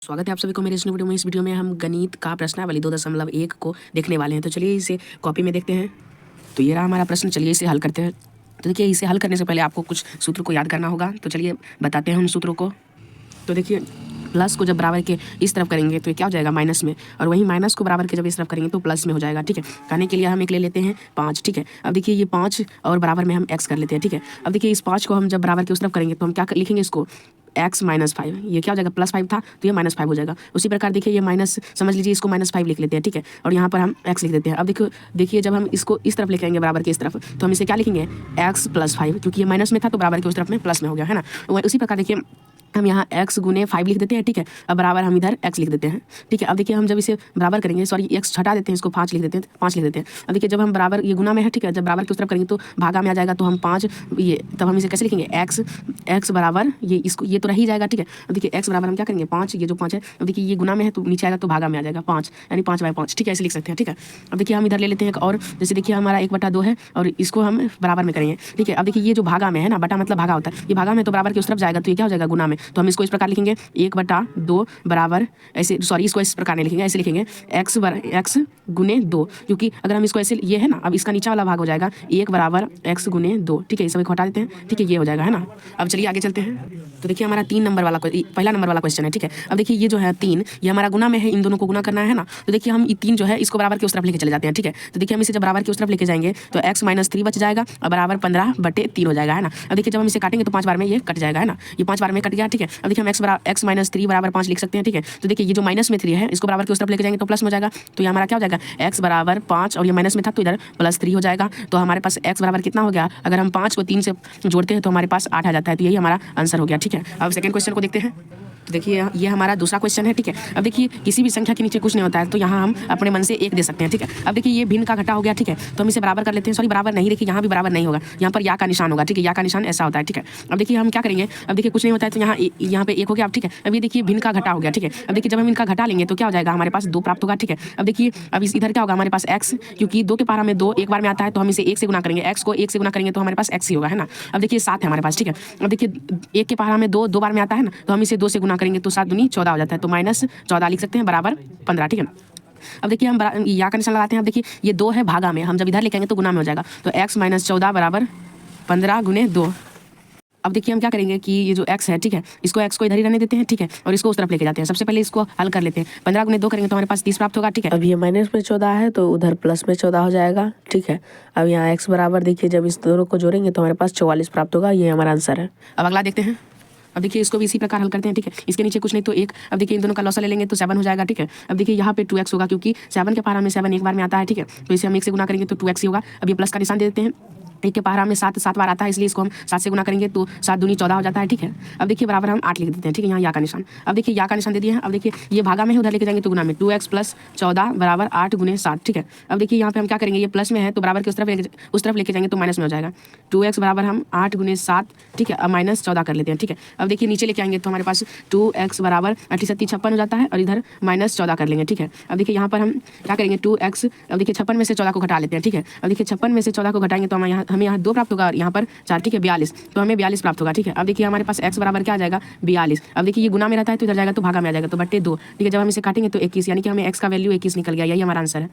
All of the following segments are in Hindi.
स्वागत है आप सभी को मेरे इस वीडियो में। इस वीडियो में हम गणित का प्रश्नावली 2.1 को देखने वाले हैं। तो चलिए इसे कॉपी में देखते हैं। तो ये रहा हमारा प्रश्न, चलिए इसे हल करते हैं। तो देखिए इसे हल करने से पहले आपको कुछ सूत्र को याद करना होगा। तो चलिए बताते हैं उन सूत्रों को। तो देखिए प्लस को जब बराबर के इस तरफ करेंगे तो ये क्या हो जाएगा, माइनस में, और वही माइनस को बराबर के जब इस तरफ करेंगे तो प्लस में हो जाएगा। ठीक है, कहने के लिए हम एक ले लेते हैं 5। ठीक है, अब देखिए ये 5 और बराबर में हम x कर लेते हैं। ठीक है, अब देखिए इस 5 को हम जब बराबर के उस तरफ करेंगे तो हम क्या लिखेंगे, इसको x माइनस 5। ये क्या हो जाएगा, +5 था तो ये -5 हो जाएगा। उसी प्रकार देखिए ये माइनस समझ लीजिए, इसको -5 लिख लेते हैं। ठीक है, और यहाँ पर हम x लिख देते हैं। अब देखिए जब हम इसको इस तरफ लेके आएंगे बराबर के इस तरफ, तो हम इसे क्या लिखेंगे, x + 5, क्योंकि ये माइनस में था तो बराबर के उस तरफ में प्लस में हो गया है ना। उसी प्रकार देखिए हम यहाँ x गुने 5 लिख देते हैं। ठीक है, अब बराबर हम इधर x लिख देते हैं। ठीक है, अब देखिए हम जब इसे बराबर करेंगे, सॉरी x हटा देते हैं, इसको 5 लिख देते हैं, 5 लिख देते हैं। अब देखिए जब हम बराबर, ये गुना में है, ठीक है, जब बराबर की उस तरफ करेंगे तो भागा में आ जाएगा, तो हम 5 ये, तब हम इसे कैसे लिखेंगे, x बराबर ये, इसको ये तो रह ही जाएगा। ठीक है, अब देखिए x बराबर हम क्या करेंगे, 5, ये जो 5 है, अब देखिए ये गुना में है तो नीचे आएगा तो भागा में आ जाएगा 5, यानी 5/5। ठीक है, ऐसे लिख सकते हैं। ठीक है, अब देखिए हम इधर ले लेते हैं एक और, जैसे देखिए हमारा 1/2 है और इसको हम बराबर में करेंगे। ठीक है, अब देखिए ये जो भागा में है ना, बटा मतलब भागा होता है, ये भागा में तो बराबर की उस तरफ जाएगा तो ये क्या हो जाएगा, गुना में, तो हम इसको इस प्रकार लिखेंगे 1/2 बराबर, ऐसे सॉरी इसको इस प्रकार नहीं लिखेंगे, ऐसे लिखेंगे x गुने 2, क्योंकि अगर हम इसको ऐसे, ये है ना, अब इसका नीचा वाला भाग हो जाएगा 1 बराबर x गुने 2। ठीक है, ये सब हटा देते हैं। ठीक है, ये हो जाएगा, है ना। अब चलिए आगे चलते हैं। तो देखिए हमारा 3 नंबर वाला, पहला नंबर वाला क्वेश्चन है। ठीक है, अब देखिए ये जो है 3, ये हमारा गुना में है, इन दोनों को गुना करना है ना। तो देखिए हम 3 जो है इसको बराबर के उस तरफ लेके चले जाते हैं। ठीक है, तो देखिए हम इसे जब बराबर के उस तरफ लेके जाएंगे तो x - 3 बच जाएगा और बराबर 15/3 हो जाएगा, है ना। अब देखिए जब हम इसे काटेंगे तो 5 बार में ये कट जाएगा, है ना, ये 5 बार में कट गया। ठीक है, अब देखिए हम x - 3 बराबर 5 लिख सकते हैं। ठीक है, तो देखिए ये जो -3 है, इसको बराबर के उस तरफ लेके जाएंगे तो प्लस में हो जाएगा, तो ये हमारा क्या हो जाएगा, x बराबर 5, और ये माइनस में था तो इधर +3 हो जाएगा। तो हमारे पास x बराबर कितना हो गया, अगर हम 5 को 3 से जोड़ते हैं तो हमारे पास 8 आ जाता है। तो यही हमारा आंसर हो गया। ठीक है, अब सेकंड क्वेश्चन को देखते हैं। तो देखिए ये हमारा दूसरा क्वेश्चन है। ठीक है, अब देखिए किसी भी संख्या के नीचे कुछ नहीं होता है तो यहाँ हम अपने मन से 1 दे सकते हैं। ठीक है, अब देखिए ये भिन्न का घटा हो गया। ठीक है, तो हम इसे बराबर कर लेते हैं, सॉरी बराबर नहीं, देखिए यहाँ भी बराबर नहीं होगा, यहाँ पर या का निशान होगा। ठीक है, या का निशान ऐसा होता है। ठीक है, अब देखिए हम क्या करेंगे, अब देखिए कुछ नहीं होता है तो यहाँ पे 1 हो गया। ठीक है, अब ये देखिए भिन्न का घटा हो गया। ठीक है, अब देखिए जब हम इनका घटा लेंगे तो क्या हो जाएगा, हमारे पास 2 प्राप्त होगा। ठीक है, अब देखिए अब इधर क्या होगा, हमारे पास x, क्योंकि 2 के पारा में 2 एक बार में आता है तो हम इसे 1 से गुना करेंगे, x को 1 से गुना करेंगे तो हमारे पास x ही होगा, है ना। अब देखिए 7 है हमारे पास। ठीक है, अब देखिए 1 के पारा में 2 बार में आता है ना, तो हम इसे 2 से गुना करेंगे तो 7 दूनी 14 हो जाता है, तो -14 लिख सकते हैं बराबर 15। ठीक है, अब देखिए हम या का निशान लगाते हैं। अब देखिए ये 2 है भागा में, हम जब इधर लिखेंगे तो गुना में हो जाएगा, तो x - 14 बराबर 15 गुने 2। अब देखिए हम क्या करेंगे कि ये जो x है, ठीक है, इसको x को इधर ही रहने देते हैं। ठीक है, और इसको उस तरफ लेके जाते हैं। सबसे पहले इसको हल कर लेते हैं, 15 गुने 2 करेंगे तो हमारे पास 30 प्राप्त होगा। ठीक है, अब ये माइनस में 14 है तो उधर प्लस में 14 हो जाएगा। ठीक है, अब यहाँ x बराबर देखिए जब इस दोनों को जोड़ेंगे तो हमारे पास 44 प्राप्त होगा। ये हमारा आंसर है। अब अगला देखते हैं। अब देखिए इसको भी इसी प्रकार हल करते हैं। ठीक है, इसके नीचे कुछ नहीं तो 1, अब देखिए इन दोनों का लॉसा ले लेंगे तो 7 हो जाएगा। ठीक है, अब देखिए यहाँ पे 2x होगा, क्योंकि 7 के पारा में 7 एक बार में आता है। ठीक है, तो इसे हम 1 से गुना करेंगे तो 2x ही होगा। अब ये प्लस का निशान दे देते हैं, 1 के पारा में 7 बार आता है, इसलिए इसको हम 7 से गुना करेंगे तो 7 दूनी 14 हो जाता है। ठीक है, अब देखिए बराबर हम 8 लिख देते हैं। ठीक है, यहाँ या का निशान, अब देखिए या का निशान दे दिया है। अब देखिए ये भागा में है, उधर लेके जाएंगे तो गुना में, 2x + 14 बराबर 8 गुने 7। ठीक है, अब देखिए यहाँ पे हम क्या करेंगे, ये प्लस में है तो बराबर के उस तरफ लेके जाएंगे तो माइनस में हो जाएगा, 2x बराबर हम 8 गुने 7। ठीक है, अब -14 कर लेते हैं। ठीक है, अब देखिए नीचे लेके आएंगे तो हमारे पास 2x बराबर 8 7 56 हो जाता है, और इधर -14 कर लेंगे। ठीक है, अब देखिए यहाँ पर हम क्या करेंगे, 2x, अब देखिए 56 में से 14 को घटा लेते हैं। ठीक है, अब देखिए 56 में से 14 को घटाएंगे तो हमें यहाँ 2 प्राप्त होगा, यहाँ पर 4। ठीक है, 42, तो हमें 42 प्राप्त होगा। ठीक है, अब देखिए हमारे पास x बराबर क्या आ जाएगा, 42। अब देखिए ये गुना में रहता है तो इधर जाएगा तो भागा में आ जाएगा, तो /2। ठीक है, जब हम इसे काटेंगे तो 21, यानी कि हमें x का वैल्यू 21 निकल गया। यही हमारा आंसर है।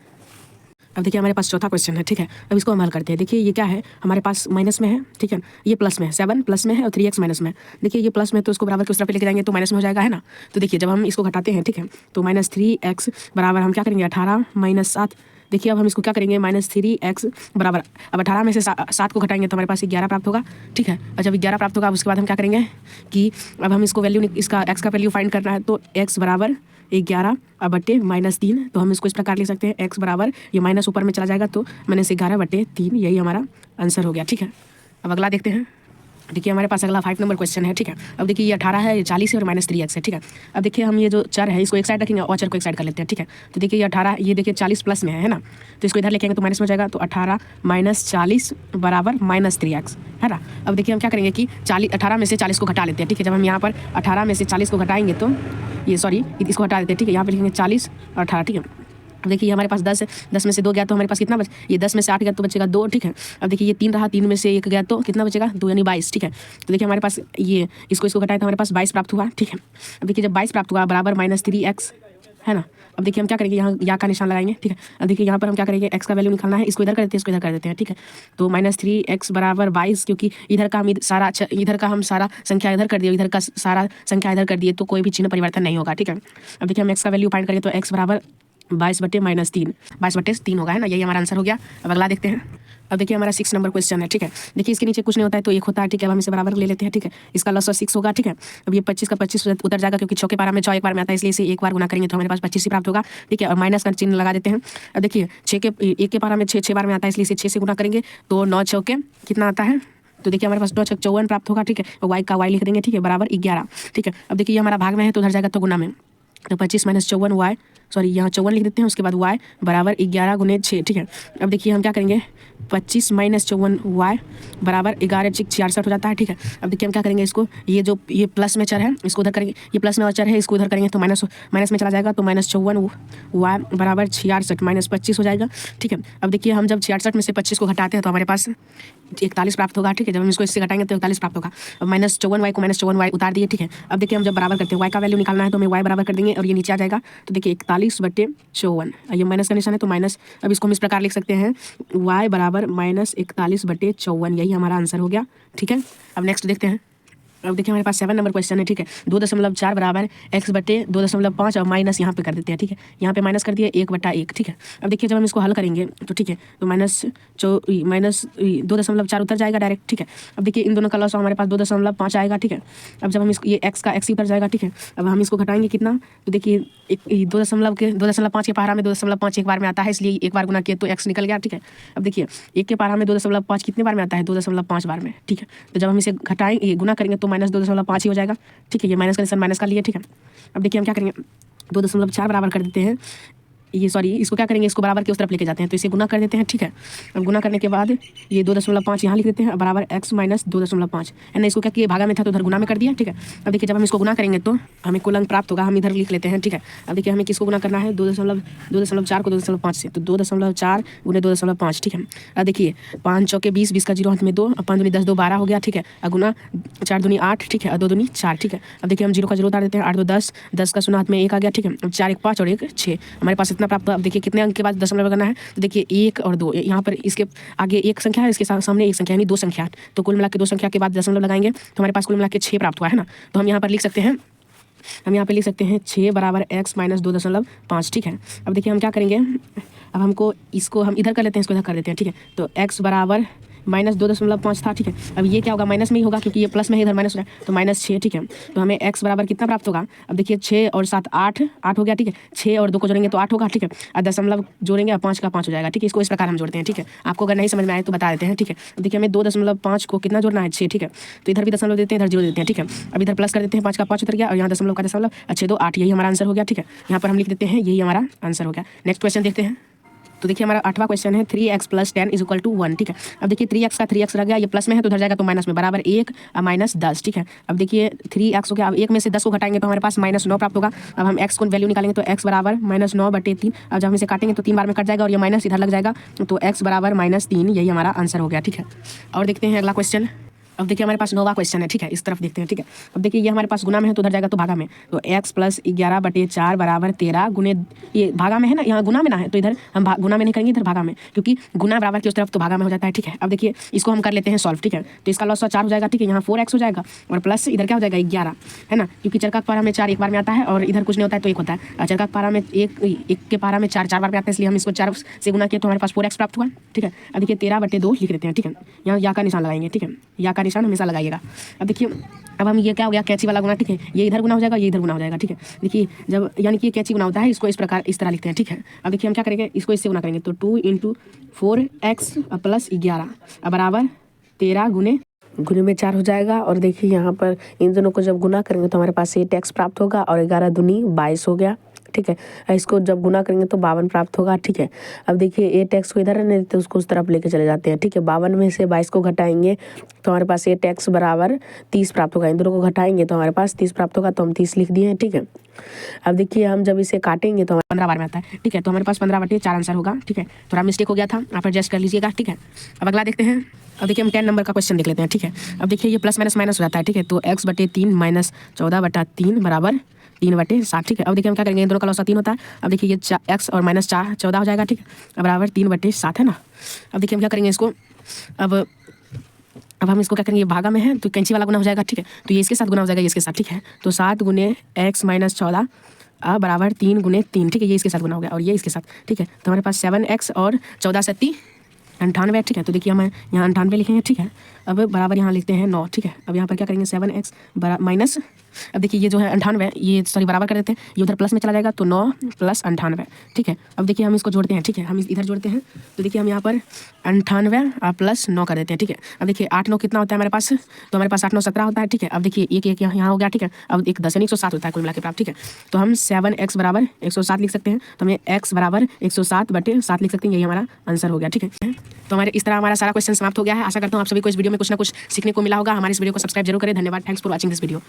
अब देखिए हमारे पास चौथा क्वेश्चन है। ठीक है, अब इसको हम हल करते हैं। देखिए ये क्या है, हमारे पास माइनस में है। ठीक है, ये प्लस में है, 7 प्लस में है और 3x माइनस में है। देखिए ये प्लस में तो इसको बराबर के उस तरफ लेके जाएंगे तो माइनस में हो जाएगा, है ना। तो देखिए जब हम इसको घटाते हैं, ठीक है, तो -3x बराबर हम क्या करेंगे, 18 - 7। देखिए अब हम इसको क्या करेंगे, -3x बराबर, अब 18 में से 7 को घटाएंगे तो हमारे पास 11 प्राप्त होगा। ठीक है, और जब 11 प्राप्त होगा उसके बाद हम क्या करेंगे कि अब हम इसको वैल्यू, इसका x का वैल्यू फाइंड करना है, तो x बराबर 11 बटे -3। तो हम इसको इस प्रकार लिख सकते हैं, x बराबर, ये माइनस ऊपर में चला जाएगा तो -11/3, यही हमारा आंसर हो गया। ठीक है, अब अगला देखते हैं। देखिए हमारे पास अगला 5 नंबर क्वेश्चन है। ठीक है, अब देखिए ये 18 है, ये 40 है और -3x है। ठीक है, अब देखिए हम ये जो चर है इसको एक साइड रखेंगे और चर को एक साइड कर लेते हैं। ठीक है, तो देखिए ये 18, ये देखिए 40 प्लस में है ना, तो इसको इधर लेके आएंगे तो माइनस में हो जाएगा, तो 18 - 40 बराबर -3x, है ना। अब देखिए हम क्या करेंगे कि 18 में से 40 को घटा लेते हैं। ठीक है, जब हम यहाँ पर 18 में से 40 को घटाएंगे तो ये, सॉरी इसको हटा देते हैं। ठीक है, यहाँ पर लिखेंगे 40 और 18। ठीक है, अब देखिए हमारे पास 10 है, 10 में से 2 गया तो हमारे पास कितना ये 10 में से 8 गया तो बचेगा 2, ठीक है। अब देखिए ये 3 रहा, 3 में से 1 गया तो कितना बचेगा 2 यानी 22, ठीक है। तो देखिए हमारे पास ये इसको घटाए तो हमारे पास 22 प्राप्त हुआ, ठीक है। अब देखिए जब 22 प्राप्त हुआ बराबर -3x है ना। अब देखिए हम क्या करेंगे, यहाँ या का निशान लगाएंगे, ठीक है। अब देखिए यहाँ पर हम क्या करेंगे, x का वैल्यू निकालना है, इसको इधर कर देते हैं, इसको इधर कर देते हैं, ठीक है। तो -3x बराबर 22, क्योंकि इधर का हम सारा संख्या इधर कर दिए, इधर का सारा संख्या इधर कर दिए तो कोई भी चिन्ह परिवर्तन नहीं होगा, ठीक है। अब देखिए हम x का वैल्यू फाइंड करेंगे तो x बराबर 22/-3 22/3 होगा, है ना। यही हमारा आंसर हो गया। अब अगला देखते हैं। अब देखिए हमारा 6 नंबर क्वेश्चन है, ठीक है। देखिए इसके नीचे कुछ नहीं होता है तो 1 होता है, ठीक है। अब हम इसे बराबर ले लेते हैं, ठीक है। इसका लॉस 6 होगा, ठीक है। अब ये 25 का 25 उतर जाएगा, क्योंकि 6 के पारा में 6 एक बार में आता है, इसलिए इसे एक बार गुना करेंगे तो हमारे पास 25 ही प्राप्त होगा, ठीक है। और माइनस का चिन्ह लगा देते हैं। अब देखिए 1 के पारा में 6 बार में आता है, इसलिए इसे 6 से गुना करेंगे तो 9 चौके कितना आता है, तो देखिए हमारे पास 9 छक 54 प्राप्त होगा, ठीक है। और y का y लिख देंगे, ठीक है, बराबर 11, ठीक है। अब देखिए ये हमारा भाग में है तो उधर जाएगा तो गुना में, तो 25 - 54 y, सॉरी यहाँ 54 लिख देते हैं, उसके बाद y बराबर 11 × 6, ठीक है। अब देखिए हम क्या करेंगे, 25 - 54 y बराबर 11 × 6 66 हो जाता है, ठीक है। अब देखिए हम क्या करेंगे, इसको ये प्लस में चर है इसको उधर करेंगे, ये प्लस में और चर है इसको उधर करेंगे तो माइनस में चला जाएगा, तो -54 y बराबर 66 - 25 हो जाएगा, ठीक है। अब देखिए हम जब 66 में से 25 को घटाते हैं तो हमारे पास 41 प्राप्त होगा, ठीक है। जब हम इसको इससे घटाएंगे तो 41 प्राप्त होगा। अब -54 y को -54 y उतार दिए, ठीक है। अब देखिए हम जब बराबर करते हैं y का वैल्यू निकालना है तो हमें y बराबर कर देंगे और ये नीचे आ जाएगा, तो देखिए 41/54, ये माइनस का निशान है तो माइनस, अब इसको हम इस प्रकार लिख सकते हैं y बराबर -41/54, यही हमारा आंसर हो गया, ठीक है। अब नेक्स्ट देखते हैं। अब देखिए हमारे पास 7 नंबर क्वेश्चन है, ठीक है। 2.4 बराबर x/2.5 और माइनस यहाँ पे कर देते हैं, ठीक है। यहाँ पे माइनस कर दिए 1/1, ठीक है। अब देखिए जब हम इसको हल करेंगे तो ठीक है, तो माइनस 2.4 उतर जाएगा डायरेक्ट, ठीक है। अब देखिए इन दोनों का लॉस हमारे पास 2.5 आएगा, ठीक है। अब जब हम इसको ये x का x ही उतर जाएगा, ठीक है। अब हम इसको घटाएंगे कितना, तो देखिए 2.5 के पारा में 2.5 एक बार में आता है, इसलिए एक बार गुना किए तो x निकल गया, ठीक है। अब देखिए 1 के पारा में 2.5 कितने बार में आता है, 2.5 बार में, ठीक है। तो जब हम इसे घटाएंगे गुना करेंगे तो -2.5 ही हो जाएगा, ठीक है। ये माइनस का निशान माइनस का लिए, ठीक है। अब देखिए हम क्या करेंगे, 2.4 बराबर कर देते हैं, ये सॉरी इसको क्या करेंगे, इसको बराबर की उस तरफ लेके जाते हैं तो इसे गुना कर देते हैं, ठीक है। अब गुना करने के बाद ये 2.5 यहाँ लिख देते हैं बराबर x - 2.5 है ना। इसको क्या किया, भागा में था तो उधर गुना में कर दिया, ठीक है। अब देखिए जब हम इसको गुना करेंगे तो हमें कुल अंक प्राप्त होगा, हम इधर लिख लेते हैं, ठीक है। अब देखिए हमें किसको गुना करना है, 2.4 को 2.5 से, तो 2.4 × 2.5, ठीक है। अब देखिए 5 चौके 20, 20 का 0 हाथ में 2, 5 दूनी 10, 2 12 हो गया, ठीक है। और गुना 4 दूनी 8, ठीक है, और 2 दूनी 4, ठीक है। अब देखिए हम 0 का 0 उतार देते हैं, 8 2 10, 10 का 0 हाथ में 1 आ गया, ठीक है। अब 4 1 5 और 1 6, हमारे पास इतना प्राप्त हुआ। अब देखिए कितने अंक के बाद दशमलव करना है, तो देखिए 1 और 2, यहाँ पर इसके आगे एक संख्या है, इसके सामने एक संख्या, यानी 2 संख्या, तो कुल मिला के 2 संख्या के बाद दशमलव लगाएंगे तो हमारे पास कुल मिला के 6 प्राप्त हुआ, है ना। तो हम यहाँ पर लिख सकते हैं, 6 बराबर x - 2.5, ठीक है। अब देखिए हम क्या करेंगे, अब हमको इसको हम इधर कर लेते हैं, इसको इधर कर देते हैं, ठीक है। तो x बराबर -2.5 था, ठीक है। अब ये क्या होगा, माइनस में ही होगा क्योंकि ये प्लस में है, इधर माइनस हो रहा है, तो -6, ठीक है। तो हमें x बराबर कितना प्राप्त होगा, अब देखिए 6 और 7 8 हो गया, ठीक है। 6 और 2 को जोड़ेंगे तो 8 होगा, ठीक है। और दशमलव जोड़ेंगे और 5 का 5 हो जाएगा, ठीक है। इसको इस प्रकार हम जोड़ते हैं, ठीक है। आपको अगर नहीं समझ में आए तो बता देते हैं, ठीक है। देखिए हमें 2.5 को कितना जोड़ना है, 6, ठीक है। तो इधर भी दशमलव देते हैं, इधर 0 देते हैं, ठीक है। अब इधर प्लस कर देते हैं, 5 का 5 उतर गया और यहाँ दशमलव का दशमलव, 6 2 8, यही हमारा आंसर हो गया, ठीक है। यहाँ पर हम लिख देते हैं, यही हमारा आंसर हो गया। नेक्स्ट क्वेश्चन देखते हैं। तो देखिए हमारा 8वां क्वेश्चन है, 3x + 10 = 1, ठीक है। अब देखिए 3x का 3x रह गया, ये प्लस में है तो उधर जाएगा तो माइनस में, बराबर 1 - 10, ठीक है। अब देखिए 3x हो गया, अब 1 में से 10 को घटाएंगे तो हमारे पास -9 प्राप्त होगा। अब हम x को वैल्यू निकालेंगे तो x बराबर -9/3, अब जब हम इसे काटेंगे तो 3 बार में कट जाएगा और ये माइनस इधर लग जाएगा, तो x बराबर -3, यही हमारा आंसर हो गया, ठीक है। और देखते हैं अगला क्वेश्चन। अब देखिए हमारे पास 9वां क्वेश्चन है, ठीक है। इस तरफ देखते हैं, ठीक है। अब देखिए ये हमारे पास गुना में है तो उधर जाएगा तो भागा में, तो x + 11/4 बराबर 13 गुने, ये भागा में है ना, यहाँ गुना में ना है तो इधर हम गुना में नहीं करेंगे, इधर भागा में, क्योंकि गुना बराबर की उस तरफ तो भागा में हो जाता है, ठीक है। अब देखिए इसको हम कर लेते हैं सॉल्व, ठीक है। तो इसका लॉस 4 हो जाएगा, ठीक है। यहाँ 4x हो जाएगा और प्लस इधर क्या हो जाएगा 11, है ना, क्योंकि चरका पारा में 4 एक बार में आता है और इधर कुछ नहीं होता है तो 1 होता है। चरका पारा में 1 के पारा में 4 बार में आता है, इसलिए हम इसको 4 से गुना किए तो हमारे पास 4x प्राप्त हुआ, ठीक है। अब देखिए 13/2 लिख देते हैं, ठीक है। यहाँ या का निशान लगाएंगे, ठीक है, या का निशान हमेशा लगाइएगा। अब देखिए अब हम ये क्या हो गया, कैंची वाला गुना, ठीक है। ये इधर गुना हो जाएगा, ये इधर गुना हो जाएगा, ठीक है। देखिए जब यानी कि ये कैंची गुना होता है, इसको इस प्रकार इस तरह लिखते हैं, ठीक है। अब देखिए हम क्या करेंगे, इसको इससे गुना करेंगे तो 2 × 4x + 11 बराबर 13 गुने में 4 हो जाएगा। और देखिए यहाँ पर इन दोनों को जब गुना करेंगे तो हमारे पास 8x प्राप्त होगा और 11 दूनी 22 हो गया, ठीक है। इसको जब गुना करेंगे तो 52 प्राप्त होगा, ठीक है। अब देखिए 8x को इधर रहने देते, उसको उस तरफ लेके चले जाते हैं, ठीक है। 52 में से 22 को घटाएंगे तो हमारे पास 8x बराबर 30 प्राप्त होगा। इन दोनों को घटाएंगे तो हमारे पास 30 प्राप्त होगा, तो हम 30 लिख दिए हैं, ठीक है। अब देखिए हम जब इसे काटेंगे तो 15 बार में आता है, ठीक है। तो हमारे पास 15/4 आंसर होगा, ठीक है। थोड़ा मिस्टेक हो गया था, आप एडजस्ट कर लीजिएगा, ठीक है। अब अगला देखते हैं। अब देखिए हम 10 नंबर का क्वेश्चन देख लेते हैं, ठीक है। अब देखिए ये प्लस माइनस माइनस हो जाता है, ठीक है। तो x/3 माइनस 14/3 बराबर 3/7, ठीक है। अब देखिए हम क्या करेंगे, इन दोनों का लॉसा 3 होता है। अब देखिए ये x और माइनस 4 14 हो जाएगा, ठीक है, बराबर 3/7 है ना। अब देखिए हम क्या करेंगे इसको, अब हम इसको क्या करेंगे, भागा में है तो कैंची वाला गुना हो जाएगा, ठीक है। तो ये इसके साथ गुना हो जाएगा, ये इसके साथ, ठीक है। तो 7 गुने x माइनस 14 बराबर 3 गुने 3, ठीक है। ये इसके साथ गुना हो गया और ये इसके साथ, ठीक है। तो हमारे पास 7x और 14 से 98, ठीक है। तो देखिए हम यहाँ 98 लिखेंगे, ठीक है। अब बराबर यहाँ लिखते हैं 9, ठीक है। अब यहाँ पर क्या करेंगे 7x माइनस, अब देखिए ये जो है 98, ये सॉरी बराबर कर देते हैं, ये उधर प्लस में चला जाएगा तो 9 + 98, ठीक है। अब देखिए हम इसको जोड़ते हैं, ठीक है। हम इधर जोड़ते हैं तो देखिए हम यहाँ पर 98 + 9 कर देते हैं, ठीक है। अब देखिए 8 9 कितना होता है हमारे पास, तो हमारे पास 8 9 17 होता है, ठीक है। अब देखिए एक यहाँ हो गया, ठीक है। अब एक 10 यानी 107 होता है कुल मिला के प्राप्त, ठीक है। तो हम 7x बराबर 107 लिख सकते हैं, तो हमें x बराबर 107/7 लिख सकते हैं, यही हमारा आंसर हो गया, ठीक है। तो हमारे इस तरह हमारा सारा क्वेश्चन समाप्त हो गया है। आशा करता हूँ आप सभी को इस वीडियो में कुछ ना कुछ सीखने को मिला होगा। हमारे इस वीडियो को सब्सक्राइब जरूर करें। धन्यवाद, thanks for watching this video.